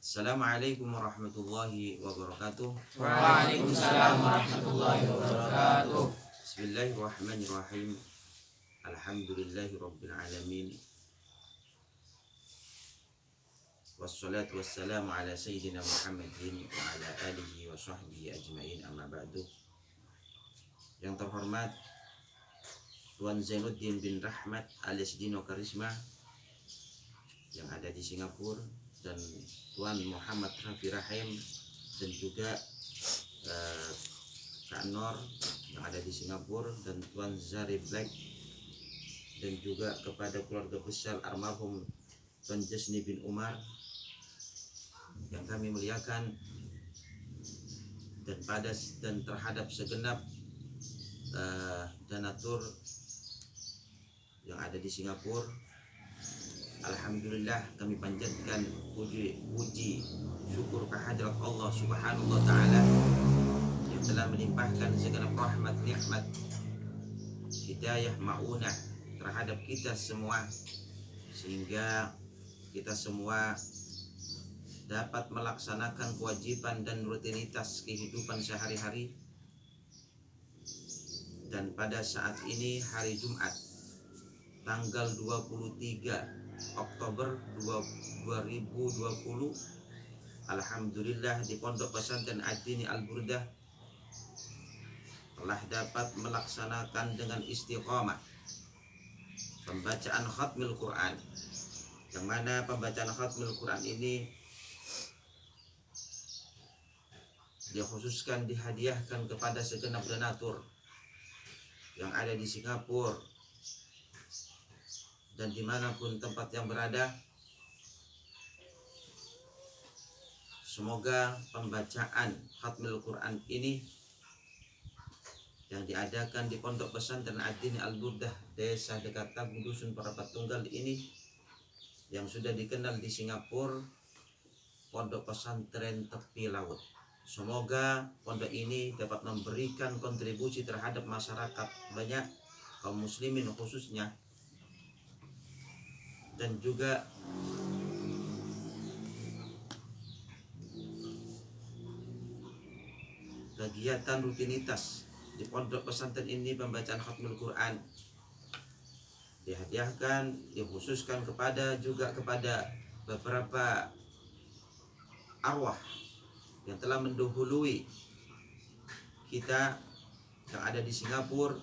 Assalamualaikum warahmatullahi wabarakatuh. Waalaikumsalam warahmatullahi wabarakatuh. Bismillahirrahmanirrahim. Alhamdulillahi rabbil alamin. Wassalatu wassalamu ala sayyidina Muhammadin wa ala alihi wa sahbihi ajmain, amma ba'du. Yang terhormat Tuan Zainuddin bin Rahmat alias Dino Karisma yang ada di Singapura, dan Tuan Muhammad Rafi Rahim dan juga Kak Nor yang ada di Singapura, dan Tuan Zari Black, dan juga kepada keluarga besar almarhum Tuan Jasni bin Umar yang kami muliakan, dan terhadap segenap donatur yang ada di Singapura. Alhamdulillah, kami panjatkan puji syukur kehadirat Allah Subhanahu wa taala yang telah melimpahkan segenap rahmat, nikmat, hidayah, maunah terhadap kita semua, sehingga kita semua dapat melaksanakan kewajiban dan rutinitas kehidupan sehari-hari. Dan pada saat ini hari Jumat tanggal 23 Oktober 2020, alhamdulillah di Pondok Pesantren Ad-Dini Al-Burdah telah dapat melaksanakan dengan istiqamah pembacaan khatmil Quran, yang mana pembacaan khatmil Quran ini dikhususkan dihadiahkan kepada segenap donatur yang ada di Singapura dan dimanapun tempat yang berada. Semoga pembacaan khatmil Quran ini yang diadakan di Pondok Pesantren Ad-Dini Al-Burdah, Desa Dekat Tagu, Dusun Parapat Tunggal ini, yang sudah dikenal di Singapura Pondok Pesantren Tepi Laut. Semoga pondok ini dapat memberikan kontribusi terhadap masyarakat banyak, kaum muslimin khususnya, dan juga kegiatan rutinitas di pondok pesantren ini. Pembacaan khatmul Quran dihadiahkan, dikhususkan kepada beberapa arwah yang telah mendahului kita yang ada di Singapura,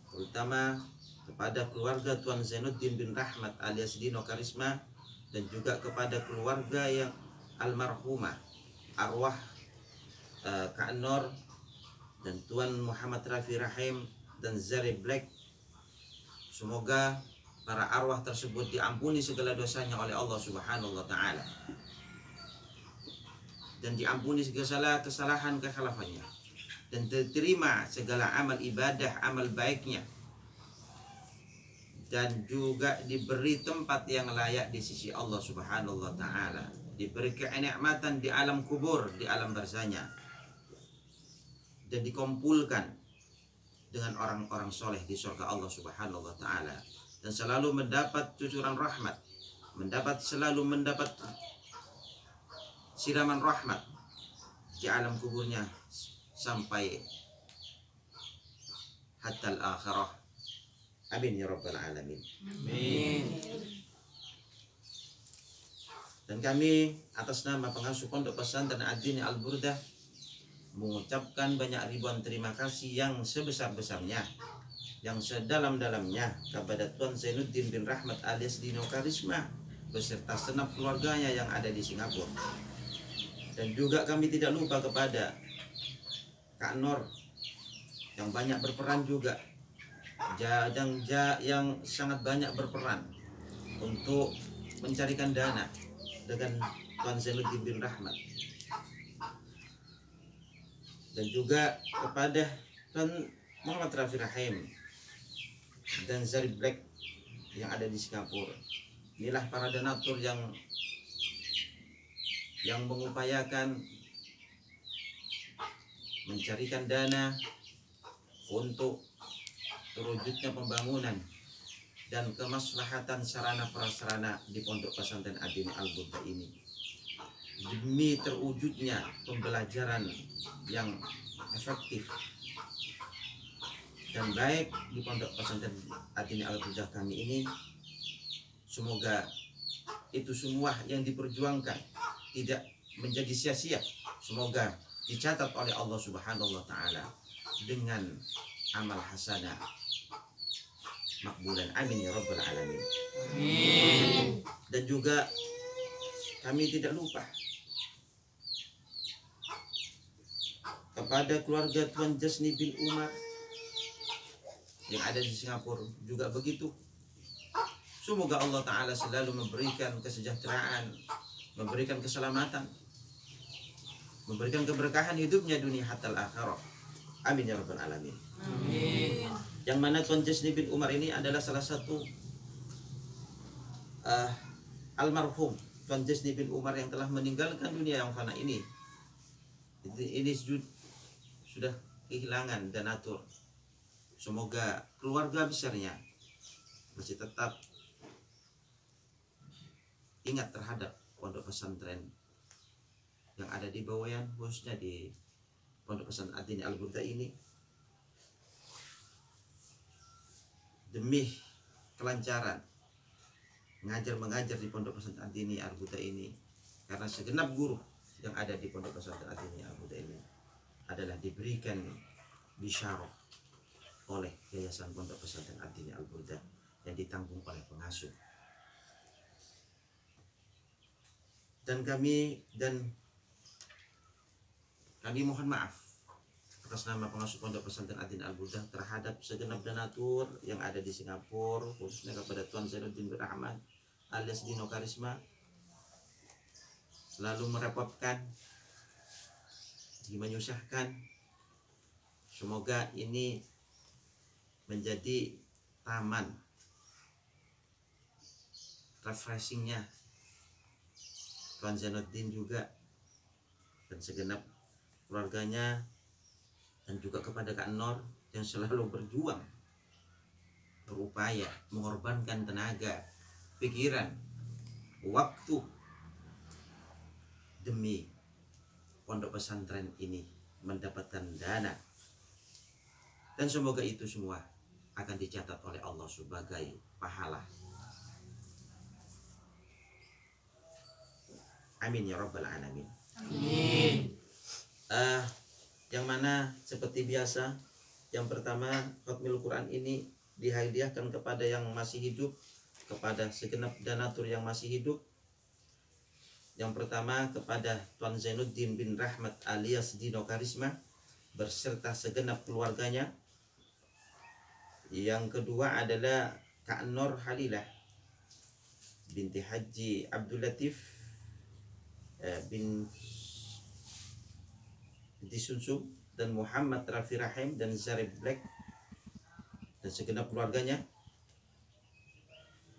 terutama kepada keluarga Tuan Zainuddin bin Rahmat alias Dino Karisma, dan juga kepada keluarga yang almarhumah arwah Kak Nor dan Tuan Muhammad Rafi Rahim dan Zari Black. Semoga para arwah tersebut diampuni segala dosanya oleh Allah Subhanahu wa taala, dan diampuni segala kesalahan kekhalafannya, dan diterima segala amal ibadah, amal baiknya, dan juga diberi tempat yang layak di sisi Allah Subhanahu wa taala, diberi kenikmatan di alam kubur, di alam barzahnya, dan dikumpulkan dengan orang-orang soleh di surga Allah Subhanahu wa taala, dan selalu mendapat cucuran rahmat, selalu mendapat siraman rahmat di alam kuburnya sampai hatta al-akhirah. Amin ya rabbal alamin. Amin. Dan kami atas nama pengasuh Pondok Pesantren Ad-Dini Al-Burdah mengucapkan banyak ribuan terima kasih yang sebesar-besarnya, yang sedalam-dalamnya kepada Tuan Zainuddin bin Rahmat alias Dino Karisma beserta segenap keluarganya yang ada di Singapura. Dan juga kami tidak lupa kepada Kak Nor yang banyak berperan juga, yang sangat banyak berperan untuk mencarikan dana dengan Tuan Zainuddin bin Rahmat, dan juga kepada Tuan Muhammad Rafi Rahim dan Zari Black yang ada di Singapura. Inilah para donatur yang mengupayakan mencarikan dana untuk terwujudnya pembangunan dan kemaslahatan sarana prasarana di Pondok Pesantren Ad-Din Al-Burda ini, demi terwujudnya pembelajaran yang efektif dan baik di Pondok Pesantren Ad-Din Al-Burda kami ini. Semoga itu semua yang diperjuangkan tidak menjadi sia-sia. Semoga dicatat oleh Allah Subhanahu wa taala dengan amal hasanah makbulan, amin ya rabbal alamin. Amin. Dan juga kami tidak lupa kepada keluarga Tuan Jasni bin Umar yang ada di Singapura juga begitu. Semoga Allah Ta'ala selalu memberikan kesejahteraan, memberikan keselamatan, memberikan keberkahan hidupnya dunia hatta akhirah. Amin ya rabbal alamin. Amin. Yang mana Tuan Jasni bin Umar ini adalah salah satu almarhum Tuan Jasni bin Umar yang telah meninggalkan dunia yang fana ini. Ini sudah kehilangan donatur. Semoga keluarga besarnya masih tetap ingat terhadap pondok pesantren yang ada di Bawean, khususnya di Pondok Pesantren Ad-Din Al-Burda ini, demi kelancaran mengajar di Pondok Pesantren Ad-Din Al-Burda ini, karena segenap guru yang ada di Pondok Pesantren Ad-Din Al-Burda ini adalah diberikan bisyarah oleh Yayasan Pondok Pesantren Ad-Din Al-Burda yang ditanggung oleh pengasuh. Dan kami mohon maaf atas nama pengasuh Pondok Pesantren Ad-Din Al-Burda terhadap segenap donatur yang ada di Singapura, khususnya kepada Tuan Zainuddin bin Rahman alias Dino Karisma, selalu merepotkan, menyusahkan. Semoga ini menjadi taman refreshingnya Tuan Zainuddin juga dan segenap keluarganya, dan juga kepada Kak Nor yang selalu berjuang, berupaya mengorbankan tenaga, pikiran, waktu demi pondok pesantren ini mendapatkan dana. Dan semoga itu semua akan dicatat oleh Allah sebagai pahala. Amin ya rabbal alamin. Amin. Yang mana seperti biasa, yang pertama khatmil Quran ini dihadiahkan kepada yang masih hidup, kepada segenap donatur yang masih hidup. Yang pertama kepada Tuan Zainuddin bin Rahmat alias Dino Karisma berserta segenap keluarganya. Yang kedua adalah Kak Nur Halilah binti Haji Abdul Latif bin Sunsum, dan Muhammad Rafi Rahim dan Zarib Black dan segenap keluarganya.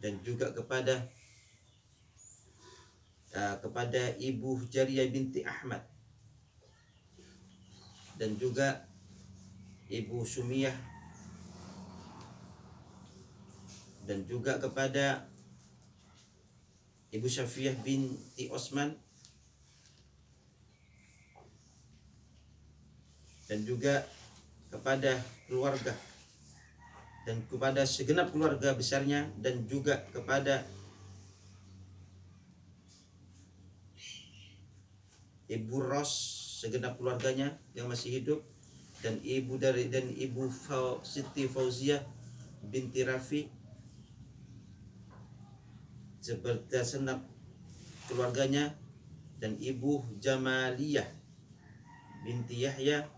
Dan juga kepada Ibu Jariyah binti Ahmad dan juga Ibu Sumiyah, dan juga kepada Ibu Syafiyah binti Osman, dan juga kepada keluarga dan kepada segenap keluarga besarnya, dan juga kepada Ibu Ros segenap keluarganya yang masih hidup, dan Ibu Siti Fauzia binti Rafi seperti segenap keluarganya, dan Ibu Jamaliyah binti Yahya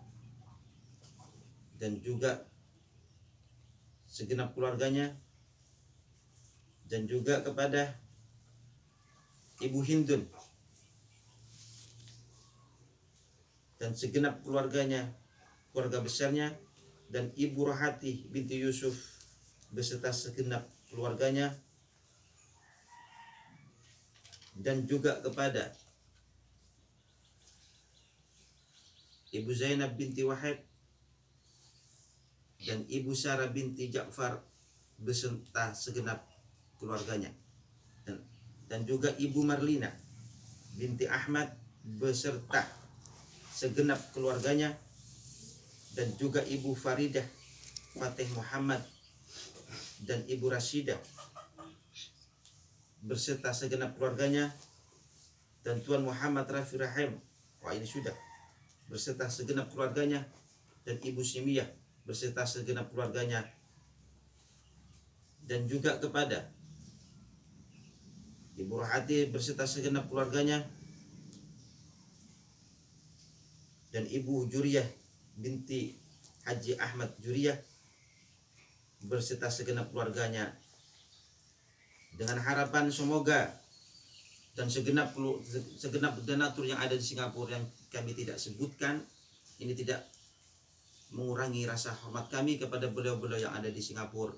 dan juga segenap keluarganya, dan juga kepada Ibu Hindun dan segenap keluarganya, keluarga besarnya, dan Ibu Rohati binti Yusuf beserta segenap keluarganya, dan juga kepada Ibu Zainab binti Wahid dan Ibu Sarah binti Ja'far beserta segenap keluarganya, dan juga Ibu Marlina binti Ahmad beserta segenap keluarganya, dan juga Ibu Faridah Fatih Muhammad dan Ibu Rashidah berserta segenap keluarganya, dan Tuan Muhammad Rafi Rahim, wah ini sudah, berserta segenap keluarganya, dan Ibu Simiyah berserta segenap keluarganya, dan juga kepada Ibu Rohati berserta segenap keluarganya, dan Ibu Juriyah binti Haji Ahmad Juriyah berserta segenap keluarganya, dengan harapan semoga dan segenap donatur yang ada di Singapura yang kami tidak sebutkan ini tidak mengurangi rasa hormat kami kepada beliau-beliau yang ada di Singapura.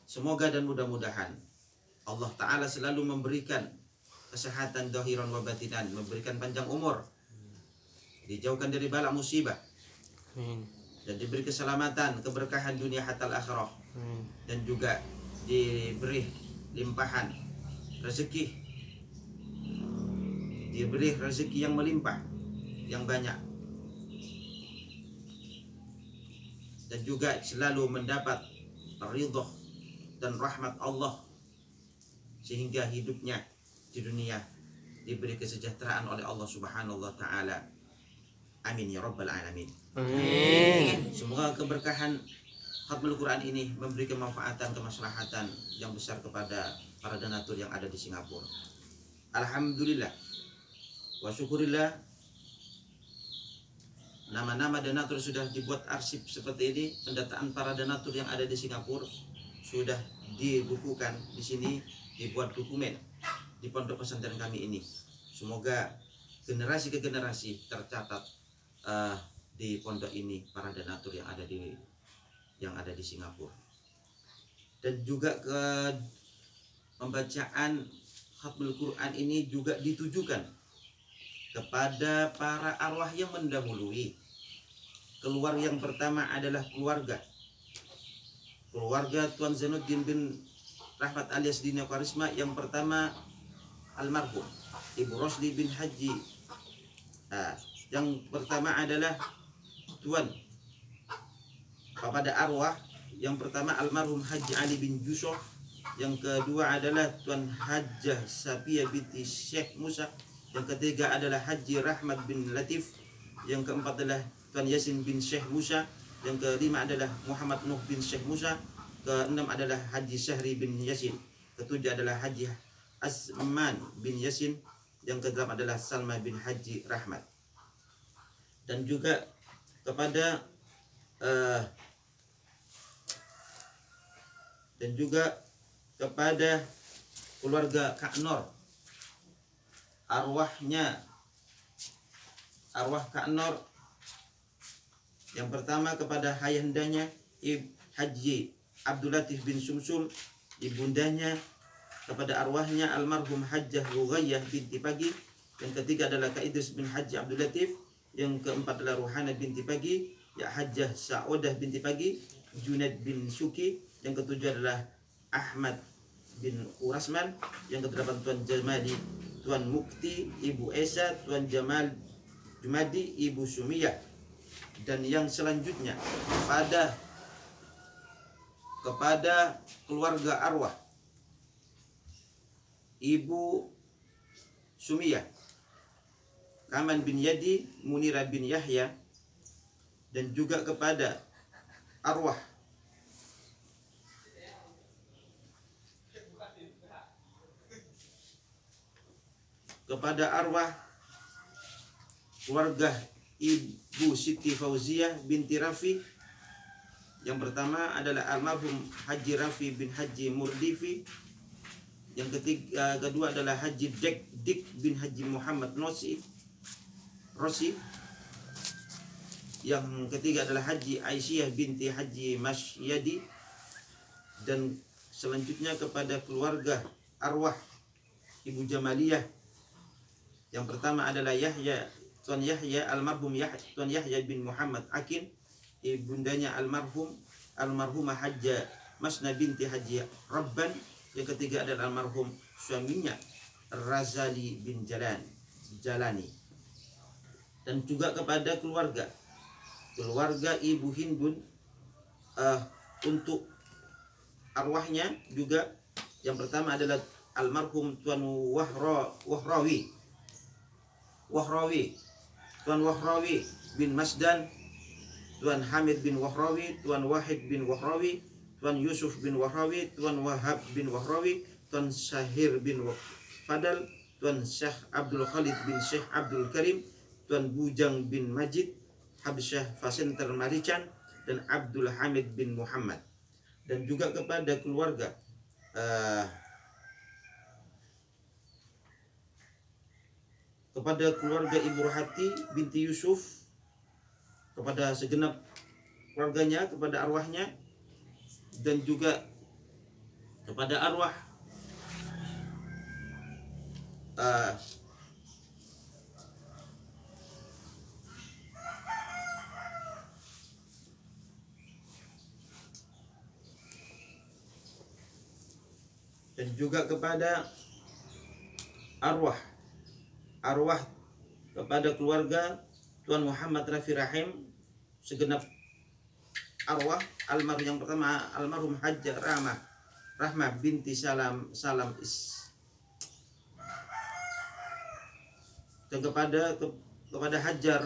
Semoga dan mudah-mudahan Allah Ta'ala selalu memberikan kesehatan zahiran wa batinan, memberikan panjang umur, dijauhkan dari bala musibah, dan diberi keselamatan, keberkahan dunia hatta akhirah, dan juga diberi limpahan rezeki, diberi rezeki yang melimpah, yang banyak, dan juga selalu mendapat ridho dan rahmat Allah, sehingga hidupnya di dunia diberi kesejahteraan oleh Allah Subhanahu wa Ta'ala. Amin ya rabbal alamin. Amin. Semoga keberkahan khatmul Quran ini memberi kemanfaatan, kemaslahatan yang besar kepada para donatur yang ada di Singapura. Alhamdulillah wa syukurillah, nama-nama donatur sudah dibuat arsip seperti ini. Pendataan para donatur yang ada di Singapura sudah dibukukan di sini, dibuat dokumen di pondok pesantren kami ini. Semoga generasi ke generasi tercatat di pondok ini para donatur yang ada di Singapura. Dan juga ke pembacaan khatmul Quran ini juga ditujukan kepada para arwah yang mendahului. Keluar yang pertama adalah keluarga Tuan Zainuddin bin Rahmat alias Dina Karisma. Yang pertama almarhum Ibu Rosli bin Haji. Yang pertama adalah Tuan kepada arwah. Yang pertama almarhum Haji Ali bin Yusuf. Yang kedua adalah Tuan Hajjah Sapia binti Syekh Musa. Yang ketiga adalah Haji Rahmat bin Latif. Yang keempat adalah Tuan Yasin bin Syekh Musa. Yang kelima adalah Muhammad Nuh bin Syekh Musa. Keenam adalah Haji Syahri bin Yasin. Ketujuh adalah Haji Asman bin Yasin. Yang kedelapan adalah Salma bin Haji Rahmat. Dan juga kepada keluarga Kak Nor, arwah Kak Nor. Yang pertama kepada ayahandanya Haji Abdul Latif bin Sumsum, ibundanya kepada arwahnya almarhum Hajjah Rugayyah binti Pagi. Yang ketiga adalah Kak Idris bin Haji Abdul Latif. Yang keempat adalah Ruhana binti Pagi, ya Hajjah Sa'udah binti Pagi, Junaid bin Suki. Yang ketujuh adalah Ahmad bin Urasman. Yang kedelapan Tuan Jamali, Tuan Mukti, Ibu Esa, Tuan Jamal Jumadi, Ibu Sumiyah. Dan yang selanjutnya kepada keluarga arwah Ibu Sumiyah, Kaman bin Yadi, Munira bin Yahya. Dan juga kepada arwah keluarga Ibu Siti Fauziah binti Rafi. Yang pertama adalah almarhum Haji Rafi bin Haji Murdifi. Yang kedua adalah Haji Dik bin Haji Muhammad Rosi. Yang ketiga adalah Haji Aisyah binti Haji Masyadi. Dan selanjutnya kepada keluarga arwah Ibu Jamaliyah. Yang pertama adalah Tuan Yahya almarhum Tuan Yahya bin Muhammad Akin. Ibundanya almarhumah Hajjah Masna binti Haji Rabban. Yang ketiga adalah almarhum suaminya Razali bin Jalani. Dan juga kepada keluarga Ibu Hindun, untuk arwahnya juga yang pertama adalah almarhum Tuan Wahrawi bin Masdan, Tuan Hamid bin Wahrawi, Tuan Wahid bin Wahrawi, Tuan Yusuf bin Wahrawi, Tuan Wahab bin Wahrawi, Tuan Syahir bin Fadal, Tuan Syekh Abdul Khalid bin Syekh Abdul Karim, Tuan Bujang bin Majid, Habsyah Fasenter Marican, dan Abdul Hamid bin Muhammad. Dan juga kepada keluarga Ibu Rohati binti Yusuf, kepada segenap keluarganya, kepada arwahnya, dan juga kepada arwah dan juga kepada arwah kepada keluarga Tuan Muhammad Rafi Rahim, segenap arwah almarhum. Yang pertama almarhum Hajjah Rahmah binti Salam dan kepada Hajjah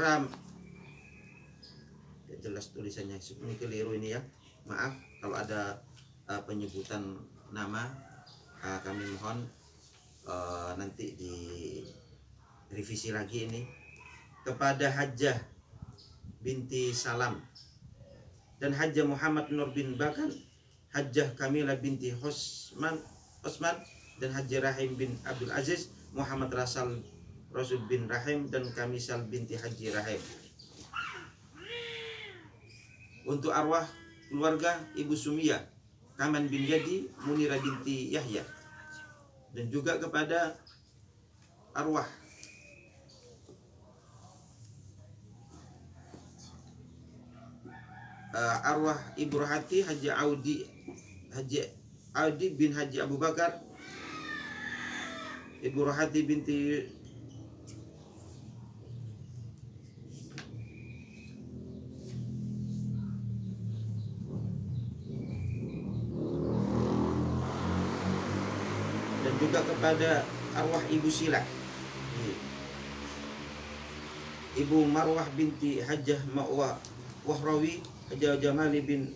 ya, jelas tulisannya ini keliru ini ya, maaf kalau ada penyebutan nama, kami mohon nanti di revisi lagi ini. Kepada Hajjah binti Salam dan Hajjah Muhammad Nur bin Bakan, Hajjah Kamila binti Osman, dan Hajjah Rahim bin Abdul Aziz, Muhammad Rasul bin Rahim, dan Kamisal binti Haji Rahim. Untuk arwah keluarga Ibu Sumiyah, Kaman bin Yadi, Munira binti Yahya. Dan juga kepada arwah Ibu Rohati Haji Audi bin Haji Abu Bakar, Ibu Rohati binti dan juga kepada arwah Ibu Sila, Ibu Marwah binti Hajjah Wahrawi, Hajjah Jamali bin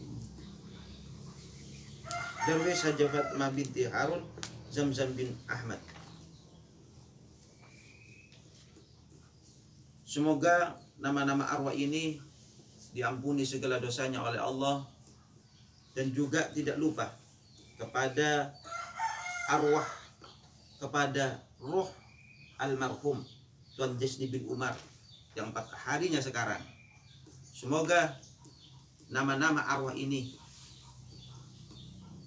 Darwis, Hajjah Fatmah binti Harun, Zamzam bin Ahmad. Semoga nama-nama arwah ini diampuni segala dosanya oleh Allah, dan juga tidak lupa kepada arwah, kepada ruh almarhum Tuan Jesni bin Umar yang 4 harinya sekarang. Semoga nama-nama arwah ini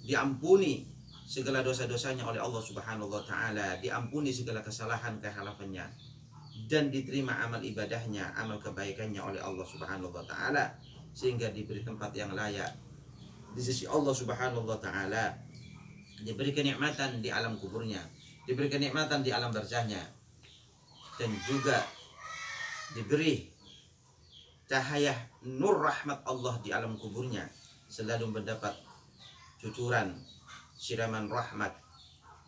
diampuni segala dosa-dosanya oleh Allah Subhanahu wa taala, diampuni segala kesalahan-kehalafannya, dan diterima amal ibadahnya, amal kebaikannya oleh Allah Subhanahu wa taala, sehingga diberi tempat yang layak di sisi Allah Subhanahu wa taala, diberi kenikmatan di alam kuburnya, diberi kenikmatan di alam barzahnya, dan juga diberi cahaya nur rahmat Allah di alam kuburnya, selalu mendapat cucuran siraman rahmat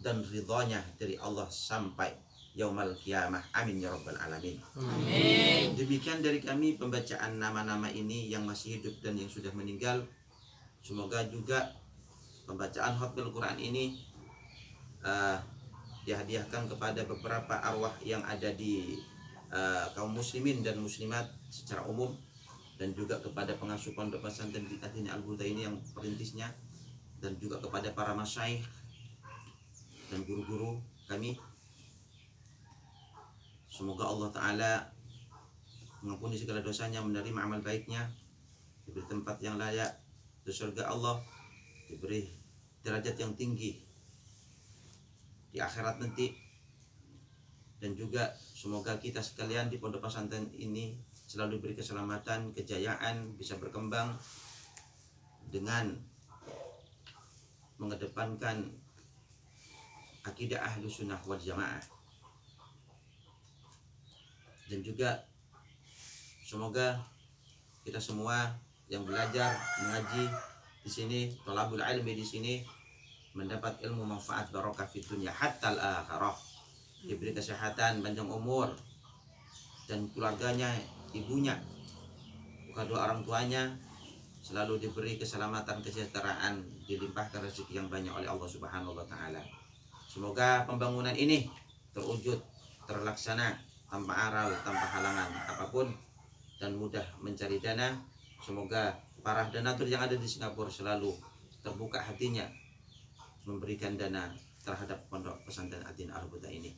dan ridhonya dari Allah sampai yaumal qiyamah. Amin ya rabbal alamin. Amin. Demikian dari kami pembacaan nama-nama ini yang masih hidup dan yang sudah meninggal. Semoga juga pembacaan khatmul Quran ini dihadiahkan kepada beberapa arwah yang ada di kaum muslimin dan muslimat secara umum, dan juga kepada pengasuh pondok pesantren Bid'ahdin Al-Burda ini yang perintisnya, dan juga kepada para masyaikh dan guru-guru kami. Semoga Allah Ta'ala mengampuni segala dosanya, menerima amal baiknya, diberi tempat yang layak di surga Allah, diberi derajat yang tinggi di akhirat nanti. Dan juga semoga kita sekalian di pondok pesantren ini selalu diberi keselamatan, kejayaan, bisa berkembang dengan mengedepankan akidah ahlu sunnah wal jamaah. Dan juga semoga kita semua yang belajar mengaji di sini, thalabul ilmi di sini, mendapat ilmu manfaat barokah fid dunya hatta al-akhirah, diberi kesehatan, panjang umur, dan keluarganya, ibunya, kedua orang tuanya selalu diberi keselamatan, kesejahteraan, dilimpahkan rezeki yang banyak oleh Allah Subhanahu wa taala. Semoga pembangunan ini terwujud, terlaksana tanpa aral, tanpa halangan apapun, dan mudah mencari dana. Semoga para donatur yang ada di Singapura selalu terbuka hatinya memberikan dana terhadap pondok pesantren Ad-Din Al-Huda ini.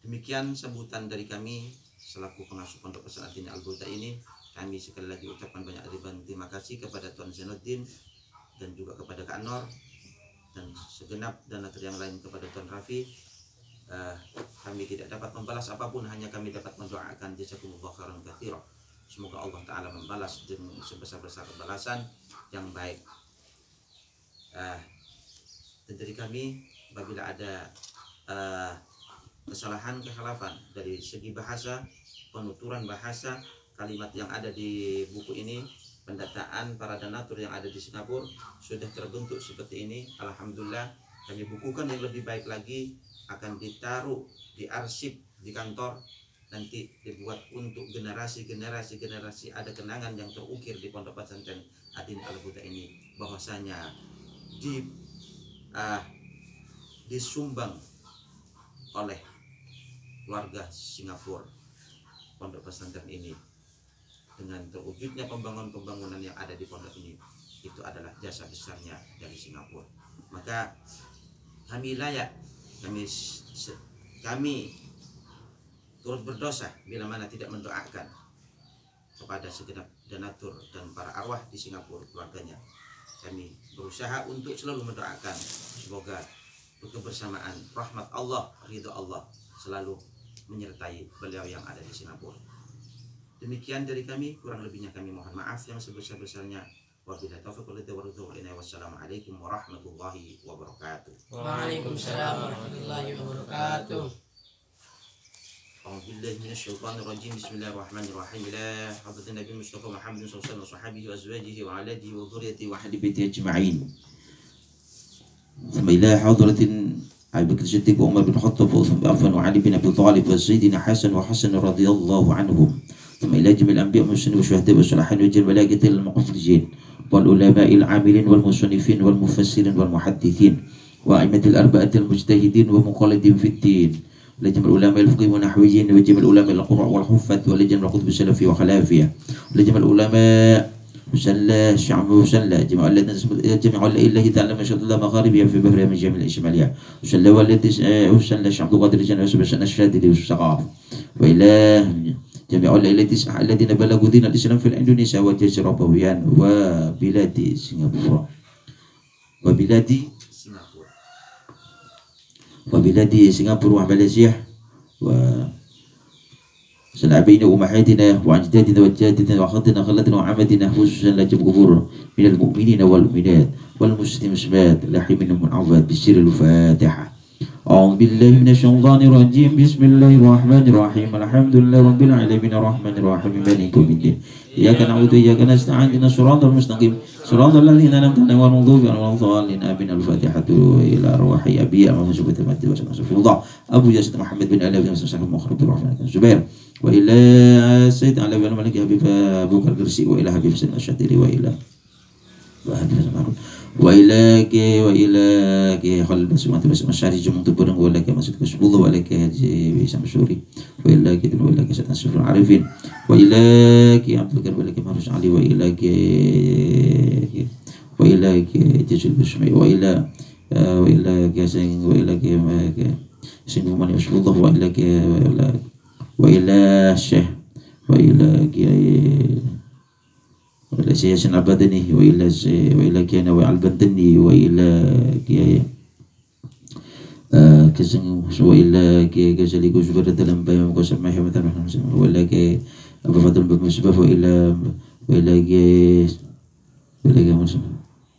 Demikian sambutan dari kami selaku pengasuh pondok pesantren Ad-Din Al-Huda ini. Kami sekali lagi ucapkan banyak terima kasih kepada Tuan Zainuddin dan juga kepada Kak Nur dan segenap donatur yang lain, kepada Tuan Rafi. Kami tidak dapat membalas apapun, hanya kami dapat mendoakan jazakumullah khairan katsira. Semoga Allah Ta'ala membalas dengan sebesar-besar balasan yang baik. Dan dari kami, apabila ada kesalahan, kekhilafan dari segi bahasa, penuturan bahasa, kalimat yang ada di buku ini, pendataan para donatur yang ada di Singapura sudah terbentuk seperti ini. Alhamdulillah, kami bukukan yang lebih baik lagi, akan ditaruh di arsip di kantor, nanti dibuat untuk generasi ada kenangan yang terukir di pondok pesantren Ad-Din Al-Huda ini, bahwasanya disumbang oleh keluarga Singapura pondok pesantren ini. Dengan terwujudnya pembangunan yang ada di pondok ini, itu adalah jasa besarnya dari Singapura. Maka kami layak, kami turut berdosa bila mana tidak mendoakan kepada segenap donatur dan para arwah di Singapura, keluarganya. Kami berusaha untuk selalu mendoakan semoga kebersamaan, rahmat Allah, ridho Allah selalu menyertai beliau yang ada di Singapura. Demikian dari kami, kurang lebihnya kami mohon maaf yang sebesar-besarnya. Wabillahi taufiq wal hidayah. Wassalamualaikum warahmatullahi wabarakatuh. Waalaikumsalam warahmatullahi wabarakatuh. أعوذ بالله من الشيطان الرجيم. بسم الله الرحمن الرحيم. إلى حضرة النبي المصطفى محمد صلى الله عليه وسلم وصحبه وأزواجه وعلاته وذريته وأهل بيته أجمعين. ثم إلى حضرة أبي بكر الصديق وعمر بن الخطاب وعثمان وعلي بن أبي طالب وسيدنا حسن وحسن رضي الله عنهم. ثم إلى جميع الأنبياء والمرسلين والشهداء والصالحين وجميع الملائكة المقصدين والعلماء العاملين والمصنفين والمفسرين والمحدثين وأئمة الأربعة المجتهدين ومقلدين في الدين، لجمع العلماء الفقه والنحويين وجمع العلماء القراء والحفاظ ولجمع القطب السلفي وخلافيه ولجمع العلماء مسلى الشعب مسلى جمع الله تعالى ما شاء الله مغاربها في بحرها من جميع الإشمالية وسلى والذي وسلى الشعب قادر الجنة وسبحان الشادد والسقاف وإلى جميع الذين بلغوا دين الإسلام في إندونيسيا وجزر الربويان وبلاد سنغافورة وبلاد سنغافورة وماليزيا وسلعبين وأمهاتنا وأجدادنا وجداتنا وأخواتنا وخالاتنا وعماتنا خصوصا لجم قبور من المؤمنين والمؤمنات والمسلمات لاحمين من عفات بالسر الفاتحة. أعوذ بالله من الشيطان الرجيم. بسم الله الرحمن الرحيم. الحمد لله رب العالمين الرحمن الرحيم مالك يوم الدين. إياك نعبد وإياك نستعين اهدنا الصراط المستقيم صراط الذين أنعمت عليهم غير المغضوب عليهم ولا الضالين آمين. الفاتحة إلى أرواح أبي أمام سبحانه وتعالى أبو ياسر محمد بن علي بن مسعود مخرب الرحمن الزبير وإلى سيد علي بن الملك حبيب أبو بكر القرسي وإلى حبيب سيدنا الشاذلي وإلى خالد بن سمعت بن الشعري جمع تبرن وإلى مسجد كشبوله وإلى هاجي بيسام سوري وإلى سيدنا سيف العارفين وإلى عبد الكريم وإلى مهرج علي وإلى جزل بسمي وإلى كاسين وإلى سين ممن يشبه الله وإلى الشيخ وإلى سياسن عبدني وإلى كيانا وعلبدني وإلى كسن وإلى كسلي كسبر dalam bayam kosamah hamatan وإلى أبو فضل بن مسبح وإلى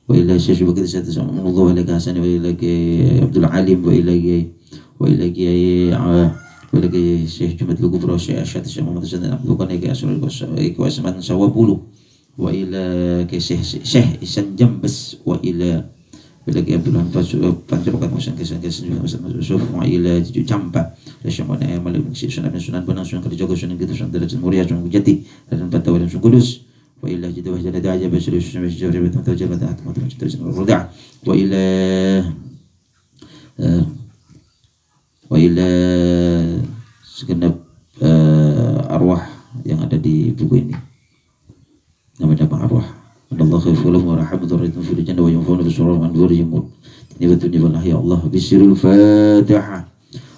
وإلى الشيخ بكر سيد الله إليك حسن وإليك عبد العالم وإليك الشيخ جمد الكبرى والشيخ أشهد الشيخ محمد السيد عبد القنيك أسر وأسمان سوابولو وإلى الشيخ إسان جنبس وإلى عبد الرحمن Panjrokat Musan Kesan juga Musan Yusuf Wa'ila Jiju Campa Rasyamana Amal Ibn Sunan Sunan Banang Sunan Kerjogo Sunan Gitu Sunan Derajat Muria Sunan Kujati dan Patawal Sunan Kudus وإلى جد وجل داعي بشر الشمس جوري بتمتوجه بدأت مطلع جدرج الرضع وإلى segenap arwah yang ada di buku ini. Nama arwah. Allah khairullahum wa rahmatullahi fil jannah wa yanfa'una bisurur anwarihim. Ini betul ya Allah bisirul Fatihah.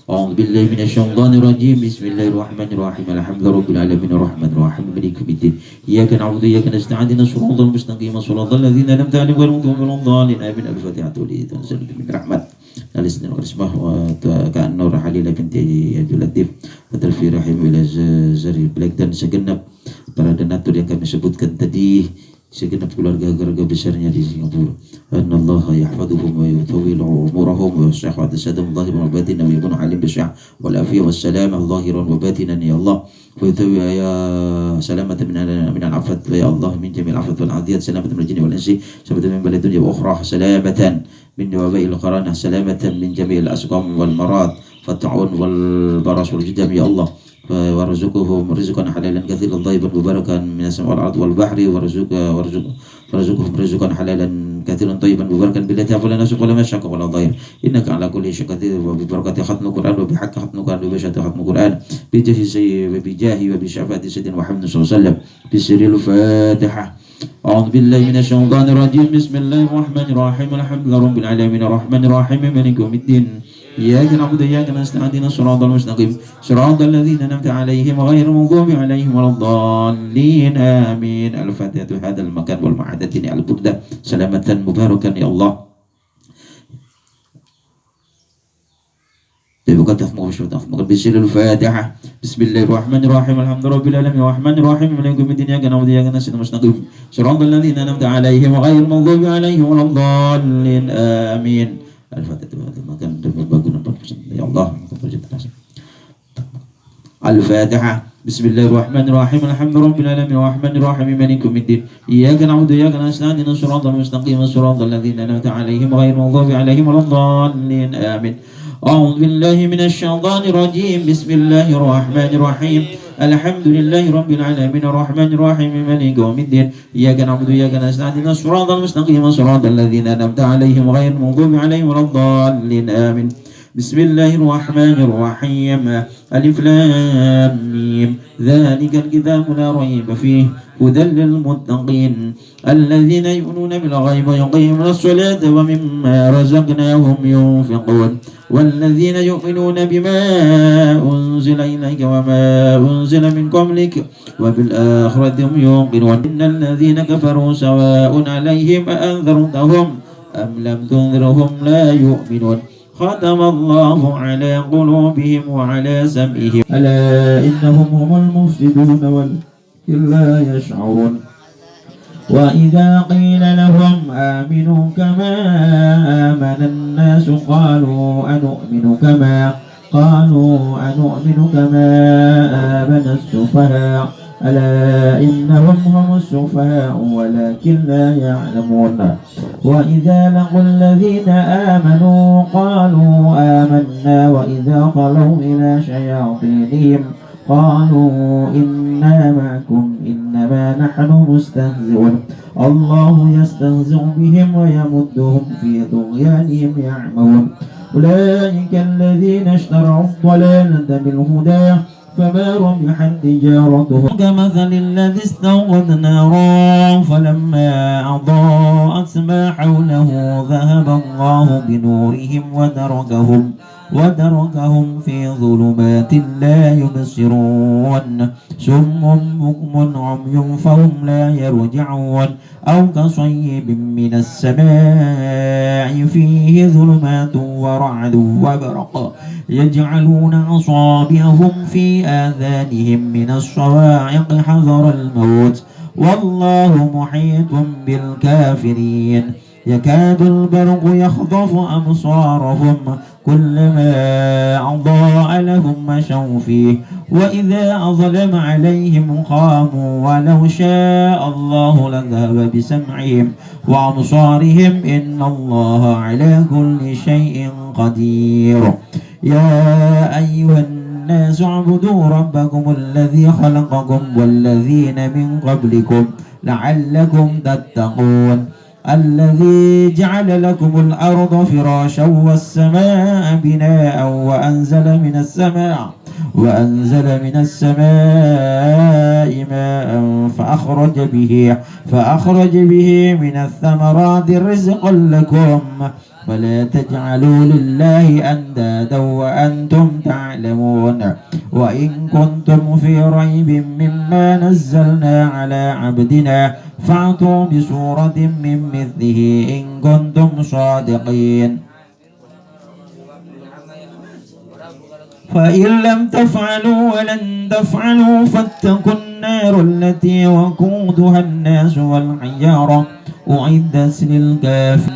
أعوذ بالله من الشيطان الرجيم بسم الله الرحمن الرحيم الحمد لله رب العالمين الرحمن الرحيم مالك يوم الدين إياك نعبد وإياك نستعين اهدنا الصراط المستقيم صراط الذين أنعمت عليهم غير المغضوب عليهم ولا الضالين آمين الفاتحة تنزل من رحمة الاسم والاسماء وكأن نور حليلة بنت عبد اللطيف وترفي رحم إلى زري Black dan segenap para donatur yang kami sebutkan tadi, segenap keluarga besarnya di Singapura. Anallahu yahfaduhum wa yutawwilu umurahum wa yuslihu asadahum zahiran wa batinan wa yakunu alim bisyah wal afiyah was salamah zahiran wa batinan ya Allah. Wa yutawwi ya salamatan min al-afat ya Allah min jami'il afat wal adiyat salamatan min al-jinni wal insi salamatan min baladun ya ukhra salamatan min wabail qarana salamatan min jami'il asqam wal marad fat'un wal baras wal judam ya Allah. وارزقهم رزقا حلالا كثيرا طيبا مباركا من السماء والارض والبحر وارزقهم رزقا حلالا كثيرا طيبا مباركا بلا تعب ولا نسق ولا مشق ولا ضير انك على كل شيء قدير وببركه ختم القران وبحق ختم القران وبشهاده ختم القران بجاه وبشفاعه سيدنا محمد صلى الله عليه وسلم بسر الفاتحه. أعوذ بالله من الشيطان الرجيم بسم الله الرحمن الرحيم الحمد لله رب العالمين الرحمن الرحيم مالك يوم الدين إياك نعبد وإياك نستعين الصراط المستقيم صراط الذين أنعمت عليهم غير المغضوب عليهم ولا الضالين آمين. الفاتحة هذا المكان والمعادة البردة سلامة مباركا يا الله. بسم الفاتحة بسم الله الرحمن الرحيم الحمد لله رب العالمين الرحمن الرحيم مالك يوم الدين إياك نعبد وإياك نستعين المستقيم صراط الذين أنعمت عليهم غير المغضوب عليهم ولا الضالين آمين. الفاتحة makan dan berbagun ya Allah. الفاتحة بسم الله الرحمن الرحيم الحمد لله رب العالمين الرحمن الرحيم مالك يوم الدين إياك نعبد وإياك نستعين الصراط المستقيم صراط الذين أنعمت عليهم غير المغضوب عليهم ولا الضالين آمين. أعوذ بالله من الشيطان الرجيم بسم الله الرحمن الرحيم الحمد لله رب العالمين الرحمن الرحيم مالك يوم الدين إياك نعبد وإياك نستعين الصراط المستقيم صراط الذين أنعمت عليهم غير المغضوب عليهم ولا الضالين آمين. بسم الله الرحمن الرحيم ألف لام ميم ذلك الكتاب لا ريب فيه هدى للمتقين الذين يؤمنون بالغيب ويقيمون الصلاة ومما رزقناهم ينفقون والذين يؤمنون بما أنزل إليك وما أنزل من قبلك وبالآخرة هم يوقنون إن الذين كفروا سواء عليهم أأنذرتهم أم لم تنذرهم لا يؤمنون ختم الله على قلوبهم وعلى سمعهم ألا إنهم هم المفسدون ولكن لا يشعرون. وإذا قيل لهم آمنوا كما آمن الناس قالوا أنؤمن كما آمن السفهاء ألا إنهم هم السفهاء ولكن لا يعلمون. وإذا لقوا الذين آمنوا قالوا آمنا وإذا خلوا إلى شياطينهم قالوا إنا معكم إنما نحن مستهزئون الله يستهزئ بهم ويمدهم في طغيانهم يعمهون. أولئك الذين اشتروا الضلالة بالهدى فما ربحت تجارتهم كمثل الذي استوقد نارا فلما أضاءت ما حوله ذهب الله بنورهم وتركهم في ظلمات لا يبصرون سم بكم عمي فهم لا يرجعون أو كصيب من السماء فيه ظلمات ورعد وبرق يجعلون أصابعهم في آذانهم من الصواعق حذر الموت والله محيط بالكافرين. يكاد البرق يخطف أبصارهم كلما أضاء لهم مشوا فيه وإذا أظلم عليهم قاموا ولو شاء الله لذهب بسمعهم وأبصارهم إن الله على كل شيء قدير. يا أيها الناس اعبدوا ربكم الذي خلقكم والذين من قبلكم لعلكم تتقون الذي جعل لكم الأرض فراشا والسماء بناء وأنزل من السماء ماء فأخرج به من الثمرات رزقا لكم فلا تجعلوا لله أندادا وأنتم تعلمون وإن كنتم في ريب مما نزلنا على عبدنا فأتوا بسورة من مثله إن كنتم صادقين فإن لم تفعلوا ولن تفعلوا فاتقوا النار التي وقودها الناس والحجارة أعدت للكافرين